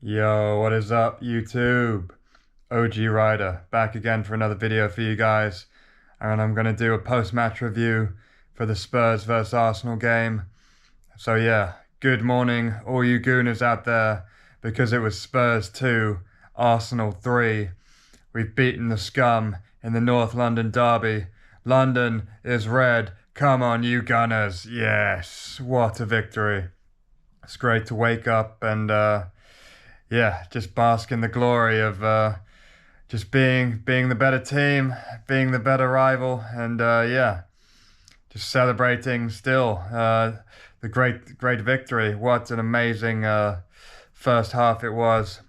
Yo, what is up, YouTube? OG Rider back again for another video for you guys. And I'm going to do a post-match review for the Spurs versus Arsenal game. So yeah, good morning, all you Gooners out there, because it was Spurs 2, Arsenal 3. We've beaten the scum in the North London derby. London is red. Come on, you Gunners. Yes, what a victory. It's great to wake up and yeah, just bask in the glory of just being the better team, being the better rival, and yeah, just celebrating still the great victory. What an amazing first half it was.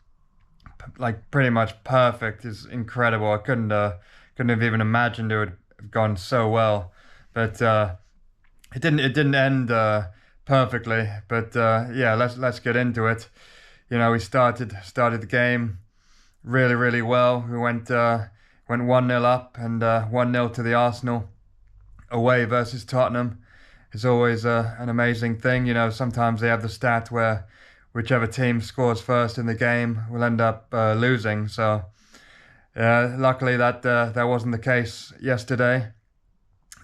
Like pretty much perfect. Is incredible. I couldn't have even imagined it would have gone so well, but it didn't end perfectly. But yeah, let's get into it. You know, we started the game really well. We went 1-0 up and 1-0 to the Arsenal away versus Tottenham. It's always an amazing thing. You know, sometimes they have the stat where whichever team scores first in the game will end up losing. So luckily that wasn't the case yesterday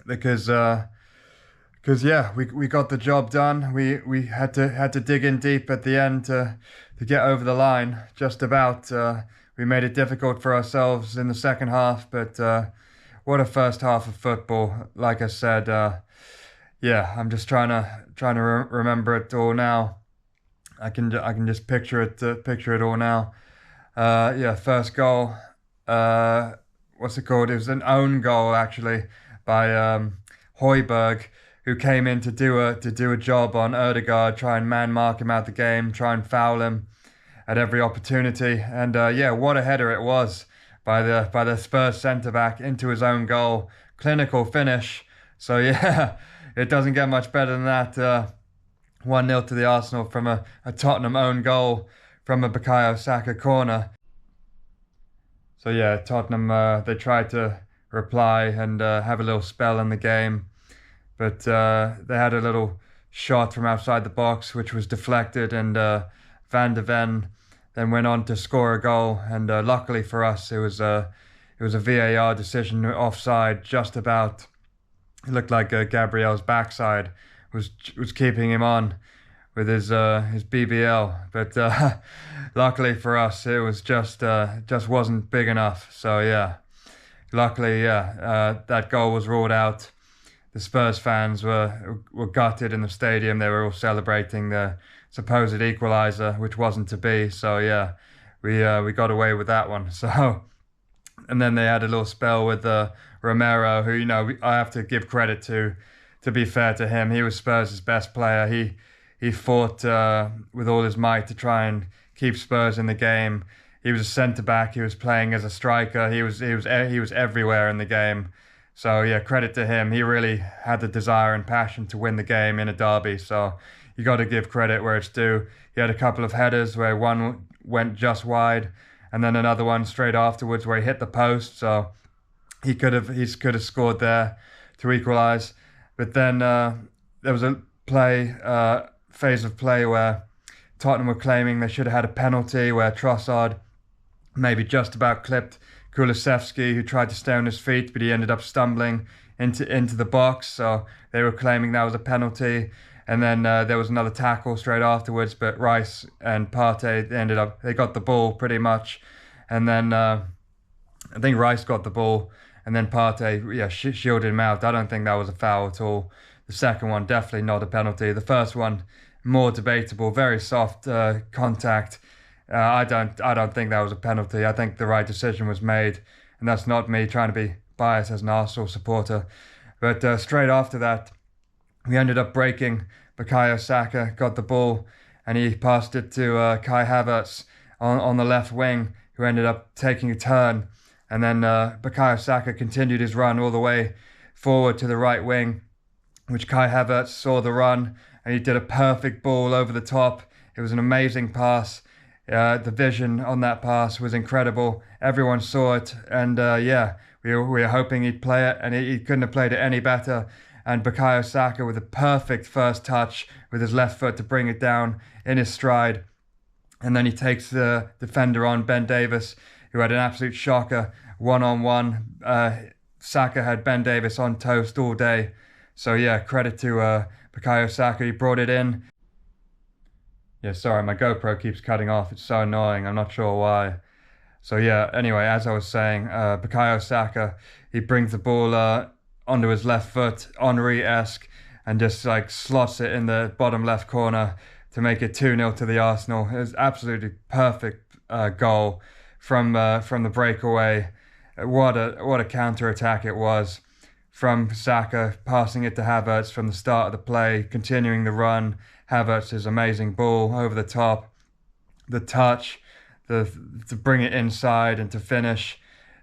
because yeah, we got the job done. We had to dig in deep at the end to get over the line. Just about. We made it difficult for ourselves in the second half, but what a first half of football. Like I said, yeah, I'm just trying to remember it all now. I can just picture it all now. Yeah, first goal. What's it called? It was an own goal actually by Højbjerg, who came in to do a job on Ødegaard, try and man mark him out the game, try and foul him at every opportunity. And yeah, what a header it was by the Spurs centre back into his own goal. Clinical finish. So yeah, it doesn't get much better than that. 1-0 to the Arsenal from a Tottenham own goal from a Bukayo Saka corner. So yeah, Tottenham they tried to reply and have a little spell in the game. But they had a little shot from outside the box, which was deflected, and Van de Ven then went on to score a goal. And luckily for us, it was a VAR decision, offside, just about. It looked like Gabriel's backside was keeping him on with his BBL, but luckily for us, it was just wasn't big enough. So yeah, luckily, yeah, that goal was ruled out. The Spurs fans were gutted in the stadium. They were all celebrating the supposed equaliser, which wasn't to be. So yeah, we got away with that one. So, and then they had a little spell with Romero, who, you know, I have to give credit to. To be fair to him, he was Spurs' best player. He fought with all his might to try and keep Spurs in the game. He was a centre back. He was playing as a striker. He was everywhere in the game. So yeah, credit to him. He really had the desire and passion to win the game in a derby. So you got to give credit where it's due. He had a couple of headers where one went just wide, and then another one straight afterwards where he hit the post. So he could have scored there to equalise. But then there was a phase of play where Tottenham were claiming they should have had a penalty where Trossard maybe just about clipped Kulusevski, who tried to stay on his feet, but he ended up stumbling into the box. So they were claiming that was a penalty. And then there was another tackle straight afterwards, but Rice and Partey they got the ball pretty much. And then I think Rice got the ball. And then Partey, yeah, shielded him out. I don't think that was a foul at all. The second one, definitely not a penalty. The first one, more debatable, very soft contact. I don't think that was a penalty. I think the right decision was made, and that's not me trying to be biased as an Arsenal supporter. But straight after that, we ended up breaking. Bukayo Saka got the ball, and he passed it to Kai Havertz on the left wing, who ended up taking a turn. And then Bukayo Saka continued his run all the way forward to the right wing, which Kai Havertz saw the run, and he did a perfect ball over the top. It was an amazing pass. The vision on that pass was incredible. Everyone saw it, and yeah, we were hoping he'd play it, and he couldn't have played it any better. And Bukayo Saka with a perfect first touch with his left foot to bring it down in his stride. and then he takes the defender on, Ben Davis, who had an absolute shocker one-on-one. Saka had Ben Davis on toast all day. So yeah, credit to Bukayo Saka. He brought it in. Yeah, sorry, my GoPro keeps cutting off. It's so annoying. I'm not sure why. So yeah, anyway, as I was saying, Bukayo Saka, he brings the ball onto his left foot, Henry-esque, and just like slots it in the bottom left corner to make it 2-0 to the Arsenal. It was absolutely perfect goal from the breakaway. What a counter attack it was from Saka, passing it to Havertz from the start of the play, continuing the run. Havertz's amazing ball over the top, the touch, to bring it inside and to finish.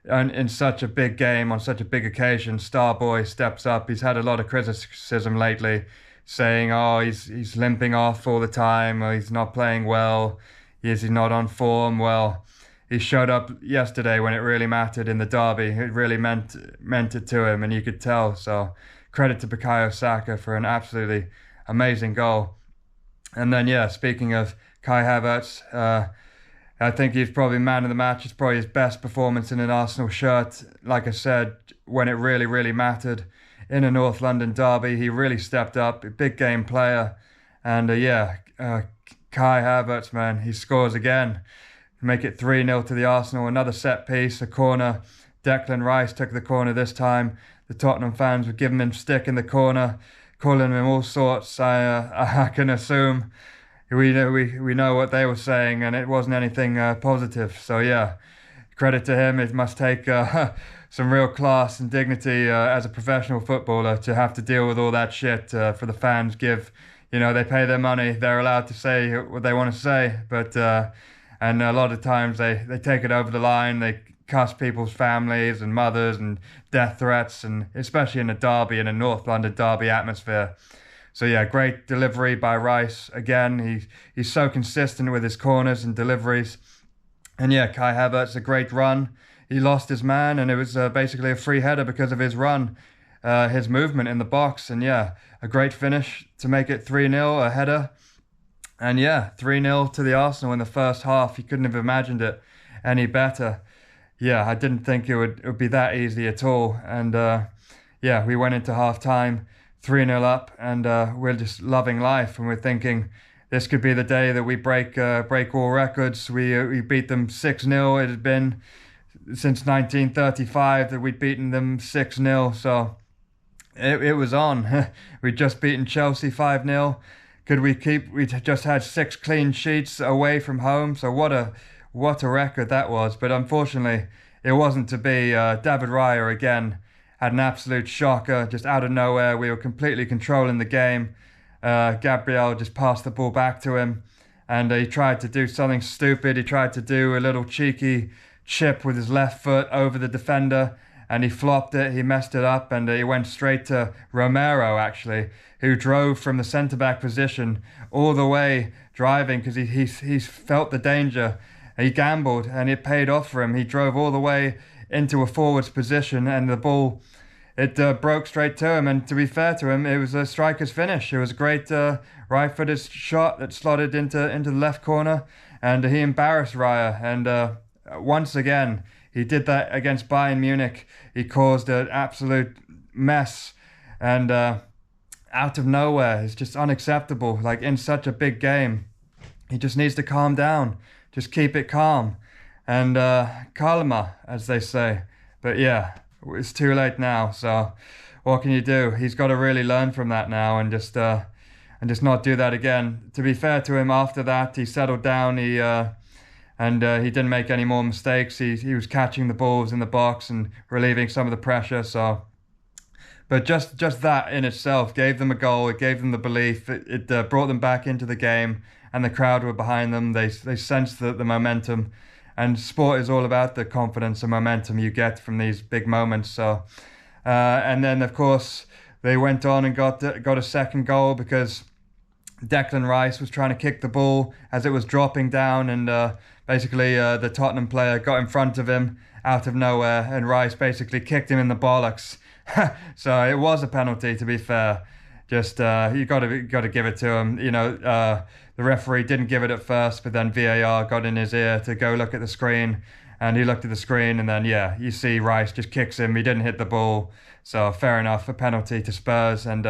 And in such a big game, on such a big occasion, Starboy steps up. He's had a lot of criticism lately, saying, oh, he's limping off all the time, or he's not playing well, is he not on form? Well, he showed up yesterday when it really mattered in the derby. It really meant it to him, and you could tell. So credit to Bukayo Saka for an absolutely amazing goal. And then, yeah, speaking of Kai Havertz, I think he's probably man of the match. It's probably his best performance in an Arsenal shirt. Like I said, when it really, really mattered in a North London derby, he really stepped up. A big game player. And Kai Havertz, man, he scores again. Make it 3-0 to the Arsenal. Another set piece, a corner. Declan Rice took the corner this time. The Tottenham fans were giving him stick in the corner, calling him all sorts. I can assume we know what they were saying, and it wasn't anything positive. So yeah, credit to him. It must take some real class and dignity as a professional footballer to have to deal with all that shit for the fans. They pay their money. They're allowed to say what they want to say, but and a lot of times they take it over the line. They cuss people's families and mothers and death threats, and especially in a derby, in a North London derby atmosphere. So yeah, great delivery by Rice. Again, he's so consistent with his corners and deliveries. And yeah, Kai Havertz, a great run. He lost his man, and it was basically a free header because of his run, his movement in the box. And yeah, a great finish to make it 3-0, a header. And yeah, 3-0 to the Arsenal in the first half. You couldn't have imagined it any better. Yeah, I didn't think it would be that easy at all. And yeah, we went into half time 3-0 up, and we're just loving life. And we're thinking this could be the day that we break all records. We beat them 6-0. It had been since 1935 that we'd beaten them 6-0. So it was on. We'd just beaten Chelsea 5-0. We just had 6 clean sheets away from home. So what a record that was. But unfortunately, it wasn't to be. David Raya again had an absolute shocker, just out of nowhere. We were completely controlling the game. Gabriel just passed the ball back to him, and he tried to do something stupid. He tried to do a little cheeky chip with his left foot over the defender, and he flopped it. He messed it up, and he went straight to Romero, actually, who drove from the centre-back position all the way, driving because he felt the danger. He gambled, and it paid off for him. He drove all the way into a forwards position, and the ball, it broke straight to him. And to be fair to him, it was a striker's finish. It was a great right-footed shot that slotted into the left corner, and he embarrassed Raya. And once again, he did that against Bayern Munich. He caused an absolute mess, and out of nowhere, it's just unacceptable. Like, in such a big game, he just needs to calm down. Just keep it calm. And calma, as they say. But yeah, it's too late now. So what can you do? He's got to really learn from that now, and just not do that again. To be fair to him, after that, he settled down. He didn't make any more mistakes. He was catching the balls in the box and relieving some of the pressure. So, but just that in itself gave them a goal. It gave them the belief. It brought them back into the game, and the crowd were behind them. They sensed the momentum. And sport is all about the confidence and momentum you get from these big moments. So, and then of course they went on and got a second goal because Declan Rice was trying to kick the ball as it was dropping down, and basically the Tottenham player got in front of him out of nowhere, and Rice basically kicked him in the bollocks. So it was a penalty, to be fair. Just you got to give it to him. the referee didn't give it at first, but then VAR got in his ear to go look at the screen, and he looked at the screen, and then yeah, you see Rice just kicks him. He didn't hit the ball, so fair enough, a penalty to Spurs. And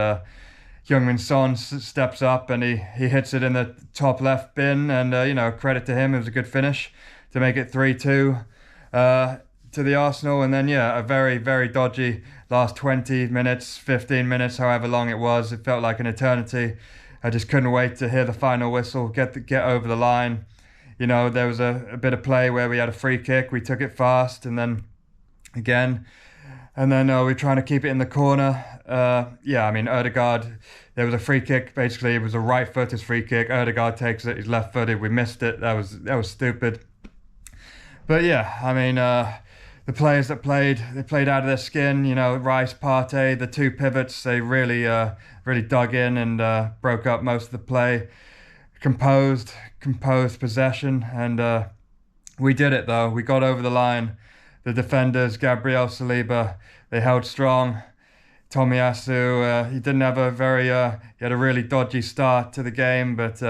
Heung-min Son steps up and he hits it in the top left bin, and you know, credit to him, it was a good finish to make it 3-2 to the Arsenal. And then yeah, a very, very dodgy last 20 minutes, 15 minutes, however long it was. It felt like an eternity. I just couldn't wait to hear the final whistle, get over the line. You know, there was a bit of play where we had a free kick, we took it fast, and then again, and then we're trying to keep it in the corner. Yeah, I mean, Ødegaard, there was a free kick. Basically, it was a right-footed free kick. Ødegaard takes it. He's left-footed. We missed it. That was stupid. But yeah, I mean, the players that they played out of their skin. You know, Rice, Partey, the two pivots, they really dug in and broke up most of the play. Composed possession, and we did it though. We got over the line. The defenders, Gabriel Saliba, they held strong. Tomiyasu, he didn't have he had a really dodgy start to the game, but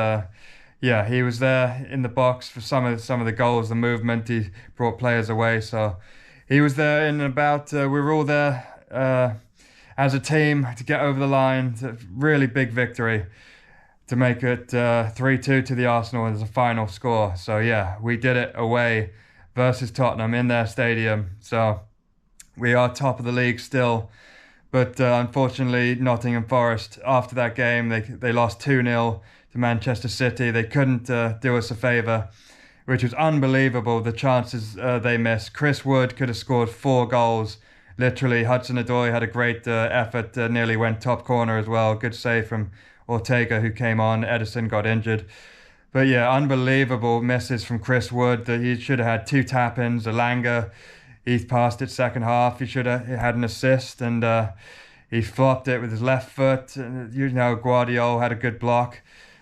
yeah, he was there in the box for some of the goals, the movement. He brought players away, so he was there in about. We were all there as a team to get over the line. Really big victory to make it 3-2 to the Arsenal as a final score. So yeah, we did it away versus Tottenham in their stadium. So we are top of the league still. But unfortunately, Nottingham Forest, after that game, they lost 2-0 to Manchester City. They couldn't do us a favour, which was unbelievable, the chances they missed. Chris Wood could have scored 4 goals. Literally, Hudson-Odoi had a great effort, nearly went top corner as well. Good save from Ortega, who came on. Edison got injured. But yeah, unbelievable misses from Chris Wood. He should have had 2 tap-ins. Elanga, he passed it second half. He should have had an assist, and he flopped it with his left foot. You know, Guardiola had a good block.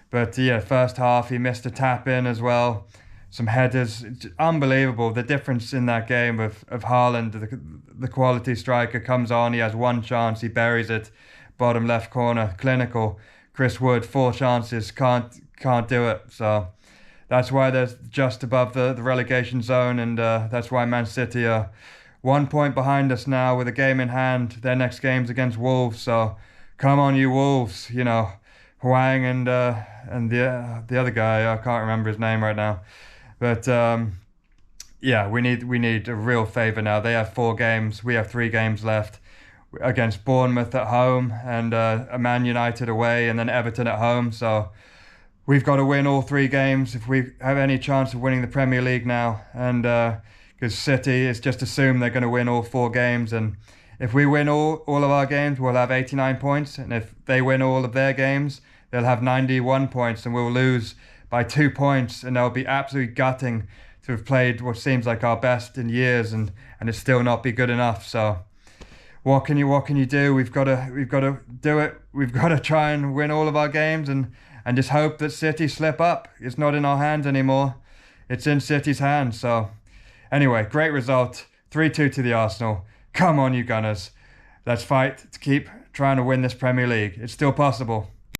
But yeah, first half, he missed a tap-in as well. Some headers. It's unbelievable. The difference in that game of Haaland, the quality striker, comes on. He has 1 chance. He buries it. Bottom left corner. Clinical. Chris Wood, 4 chances, can't do it. So that's why they're just above the relegation zone, and that's why Man City are 1 point behind us now with a game in hand. Their next game's against Wolves, so come on, you Wolves. You know, Hwang and the other guy, I can't remember his name right now, but yeah, we need a real favour now. They have 4 games, we have 3 games left. Against Bournemouth at home, and Man United away, and then Everton at home. So we've got to win all 3 games if we have any chance of winning the Premier League now. And because City is just assumed they're going to win all 4 games, and if we win all of our games, we'll have 89 points, and if they win all of their games, they'll have 91 points, and we'll lose by 2 points, and they'll be absolutely gutting to have played what seems like our best in years, and it still not be good enough. So what can you do? We've got to do it. We've got to try and win all of our games, and just hope that City slip up. It's not in our hands anymore. It's in City's hands. So anyway, great result. 3-2 to the Arsenal. Come on, you Gunners. Let's fight to keep trying to win this Premier League. It's still possible.